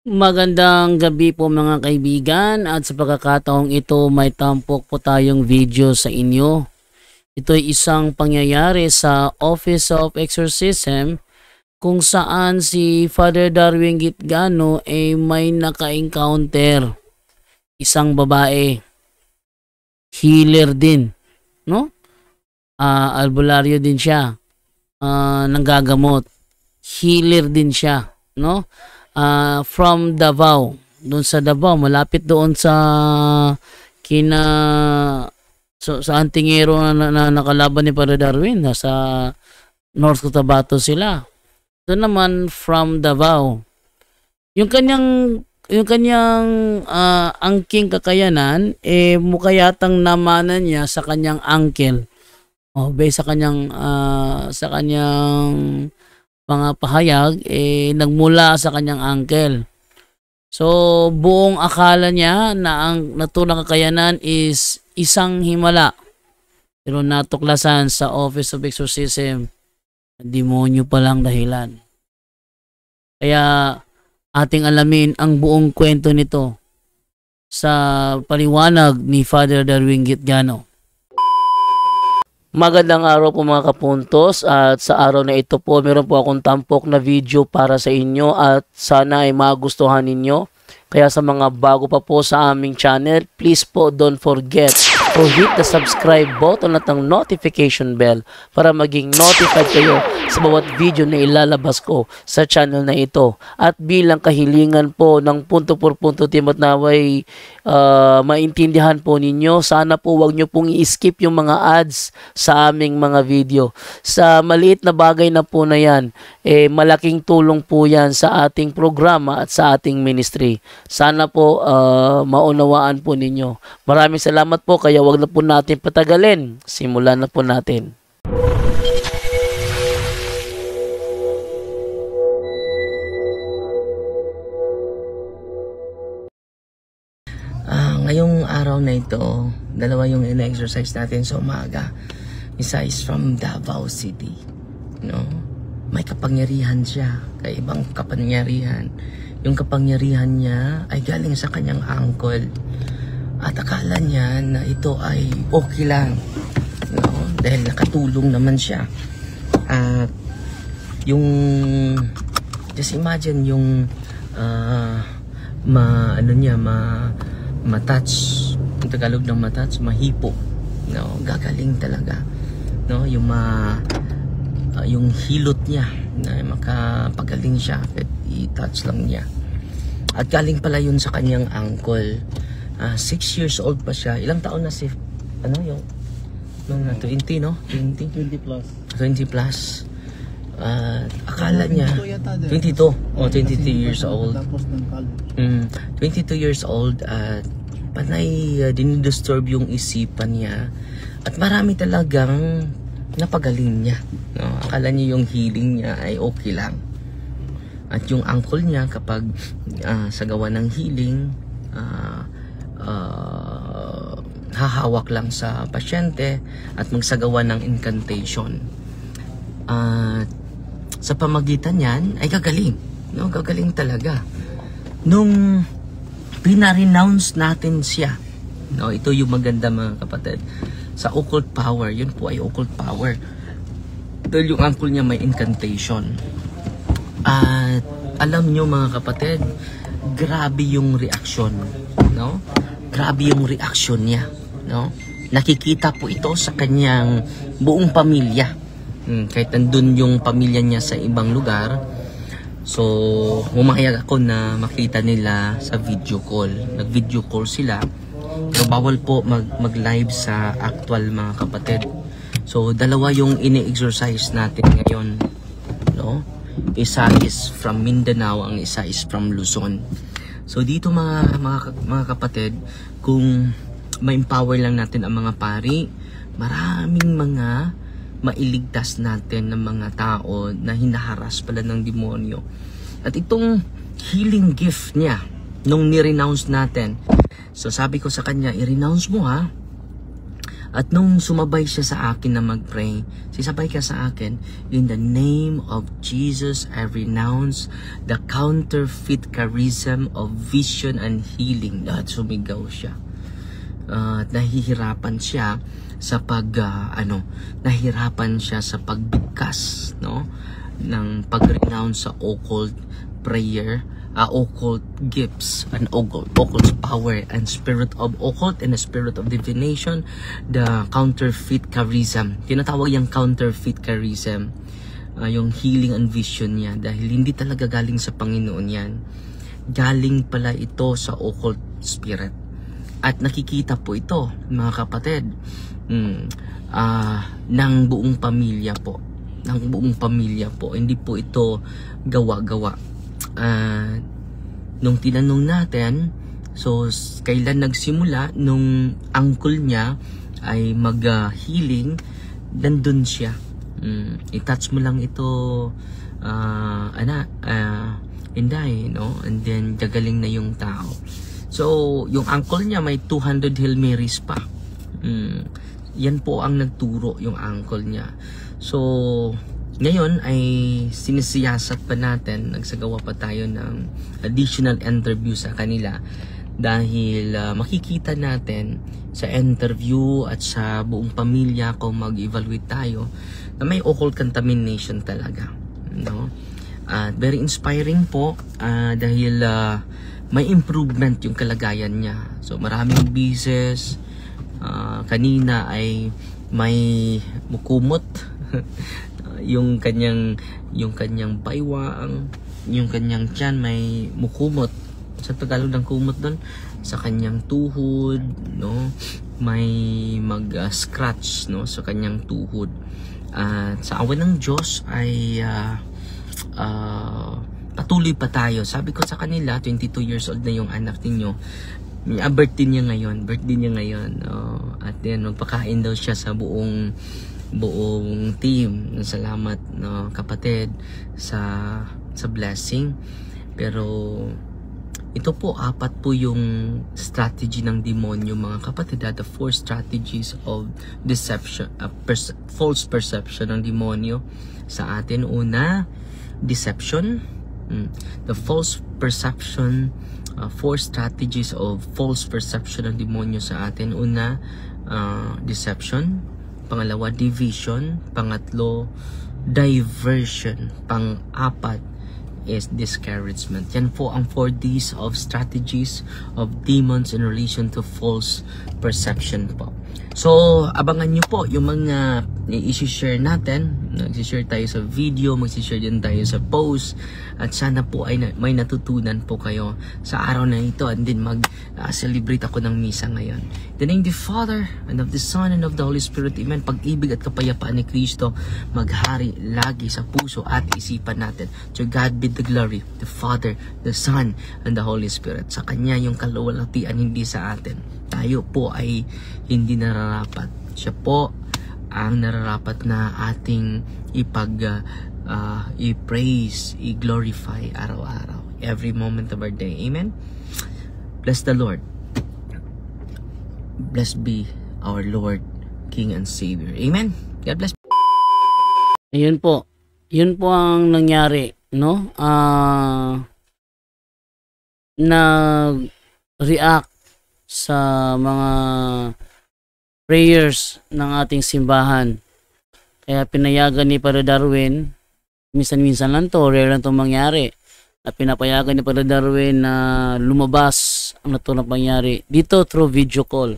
Magandang gabi po mga kaibigan, at sa pagkakataong ito may tampok po tayong video sa inyo. Ito ay isang pangyayari sa Office of Exorcism kung saan si Father Darwin Gitgano ay may naka-encounter isang babae, healer din, no? Albularyo din siya, nanggagamot, healer din siya, no? From Davao, doon sa Davao, malapit doon sa sa Antingero na nakalaban ni Father Darwin, nasa North Cotabato sila. Doon naman from Davao. Yung kanyang angking kakayanan mukha yatang namanan niya sa kanyang uncle. Based sa kanyang mga pahayag nagmula sa kanyang uncle. So buong akala niya na ang naturang kakayanan is isang himala, pero natuklasan sa Office of Exorcism, demonyo palang dahilan. Kaya ating alamin ang buong kwento nito sa paliwanag ni Father Darwin Gitgano. Magandang araw po mga kapuntos, at sa araw na ito po meron po akong tampok na video para sa inyo at sana ay magustuhan ninyo. Kaya sa mga bago pa po sa aming channel, please po don't forget to hit the subscribe button at ang notification bell para maging notified kayo sa bawat video na ilalabas ko sa channel na ito. At bilang kahilingan po ng punto por punto team at naway maintindihan po ninyo, sana po wag nyo pong i-skip yung mga ads sa aming mga video. Sa maliit na bagay na po na yan, malaking tulong po yan sa ating programa at sa ating ministry. Sana po maunawaan po ninyo. Maraming salamat po, kaya wag na po natin patagalin. Simulan na po natin. Ngayong araw na ito, dalawa yung ina-exercise natin sa umaga. Isa is from Davao City, no? May kapangyarihan siya, kaibang kapangyarihan. Yung kapangyarihan niya ay galing sa kanyang uncle. At akala niya na ito ay okay lang, no? Dahil nakatulong naman siya. At yung, just imagine yung matouch, ang Tagalog ng matouch, mahipo, no? Gagaling talaga, no? Yung hilot niya na makapagaling siya at i-touch lang niya. At galing pala yun sa kanyang uncle. 6 years old pa siya. Ilang taon na si yung 20, no? 20 plus. 20 plus. Akala niya 22. 22 years old. Tapos ng college. 22 years old at panay dinidisturb yung isipan niya. At marami talagang napagaling niya, no? Akala niya yung healing niya ay okay lang. At yung uncle niya, kapag sa gawa ng healing, hahawak lang sa pasyente at magsagawa ng incantation. Sa pamagitan niyan ay gagaling, no? Gagaling talaga. Nung pinarenounce natin siya, no? Ito yung maganda mga kapatid. Sa occult power, yun po ay occult power. Dahil yung uncle niya may incantation. At alam nyo mga kapatid, grabe yung reaksyon, no? Grabe yung reaksyon niya, no? Nakikita po ito sa kanyang buong pamilya. Kahit nandun yung pamilya niya sa ibang lugar. So, humayag ako na makita nila sa video call. Nag-video call sila. Pero bawal po mag-live sa actual mga kapatid. So, dalawa yung ini-exercise natin ngayon, no? Isa is from Mindanao, ang isa is from Luzon. So, dito mga kapatid, kung ma-empower lang natin ang mga pari, maraming mga mailigtas natin ng mga tao na hinaharas pala ng demonyo. At itong healing gift niya, nung ni-renounce natin, so sabi ko sa kanya, i-renounce mo ha, At nung sumabay siya sa akin na mag-pray, sisabay ka sa akin, in the name of Jesus, I renounce the counterfeit charism of vision and healing. At sumigaw siya. Nahihirapan siya sa nahirapan siya sa pagbigkas, no, ng pag-renounce sa occult prayer, occult gifts, and occult power, and spirit of occult and the spirit of divination, the counterfeit charism. Tinatawag yung counterfeit charism, yung healing and vision niya, dahil hindi talaga galing sa Panginoon yan. Galing pala ito sa occult spirit. At nakikita po ito, mga kapatid, ng buong pamilya po. Ng buong pamilya po. Hindi po ito gawa-gawa. Nung tinanong natin, so kailan nagsimula, nung uncle niya ay mag-healing, nandun siya. I-touch mo lang ito, Inday, no? And then, gagaling na yung tao. So, yung uncle niya may 200 Hail Marys pa. Yan po ang nagturo, yung uncle niya. So, ngayon ay sinisiyasat pa natin, nagsagawa pa tayo ng additional interview sa kanila. Dahil makikita natin sa interview at sa buong pamilya kung mag-evaluate tayo na may occult contamination talaga. No? Very inspiring po dahil may improvement yung kalagayan niya. So maraming bises, kanina ay may mukumot, yung kanyang baywang, yung kanyang tiyan may mukumot. Sa Tagalog ng kumot doon, sa kanyang tuhod, no, may mag-scratch, no, sa kanyang tuhod. At sa awan ng Diyos ay patuloy pa tayo. Sabi ko sa kanila, 22 years old na yung anak ninyo. Birthday niya ngayon. At then, magpakain daw siya sa buong team. Salamat, no, kapatid, sa blessing. Pero, ito po, 4 po yung strategy ng demonyo, mga kapatid. The 4 strategies of deception, false perception ng demonyo sa atin. Una, deception. The false perception, 4 strategies of false perception ng demonyo sa atin. Una, deception. Pangalawa, division. Pangatlo, diversion. Pang-apat is discouragement. Yan po ang 4 Ds of strategies of demons in relation to false perception po. So, abangan nyo po yung mga i-share natin. Mag-share tayo sa video, mag-share din tayo sa post. At sana po ay may natutunan po kayo sa araw na ito. And then mag-celebrate ako ng misa ngayon. In the name of the Father, and of the Son, and of the Holy Spirit. Amen. Pag-ibig at kapayapaan ni Kristo maghari lagi sa puso at isipan natin. To God be the glory, the Father, the Son, and the Holy Spirit. Sa Kanya yung kaluwalhatian, hindi sa atin. Tayo po ay hindi nararapat. Siya po ang nararapat na ating i-praise, i-glorify araw-araw. Every moment of our day. Amen? Bless the Lord. Blessed be our Lord, King and Savior. Amen? God bless. Ayun po. Yun po ang nangyari, no? Nag-react sa mga prayers ng ating simbahan. Kaya pinayagan ni Padre Darwin, minsan-minsan lang to, rare lang to mangyari, na pinapayagan ni Padre Darwin na lumabas ang naturang pangyari dito through video call.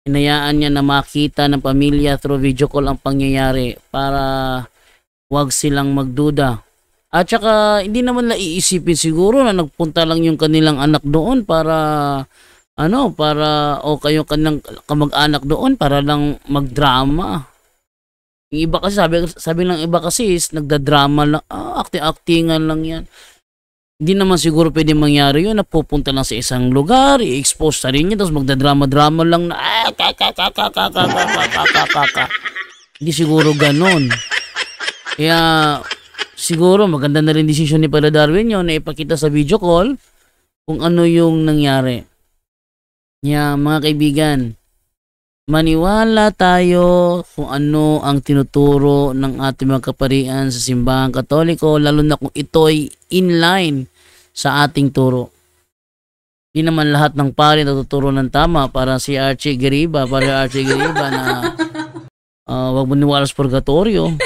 Hinayaan niya na makita ng pamilya through video call ang pangyayari para wag silang magduda. At saka hindi naman na iisipin siguro na nagpunta lang yung kanilang anak doon para kayo kanilang kamag-anak doon para lang magdrama. Yung iba kasi sabi ng iba kasi is nagdadrama lang, acting-actingan lang yan. Hindi naman siguro pwede mangyari yun na pupunta lang sa isang lugar, i-expose sa rin niya, tapos magdadrama-drama lang na hindi siguro ganon. Kaya siguro maganda na rin decision ni Padre Darwin yun na ipakita sa video call kung ano yung nangyari. Mga kaibigan, maniwala tayo kung ano ang tinuturo ng ating mga kaparian sa simbahang Katoliko, lalo na kung ito'y inline sa ating turo. Hindi naman lahat ng pari natuturo ng tama, para si Archie Gariba na wag mo niwala sa purgatorio.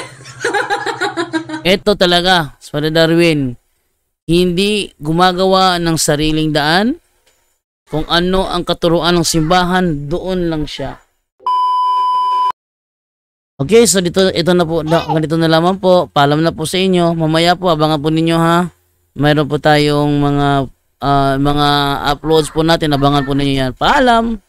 Ito talaga, Father Darwin, hindi gumagawa ng sariling daan. Kung ano ang katuruan ng simbahan, doon lang siya. Okay, so ito na po, ganito na lamang po. Paalam na po sa inyo. Mamaya po, abangan po ninyo ha. Mayroon po tayong mga uploads po natin. Abangan po ninyo yan. Paalam!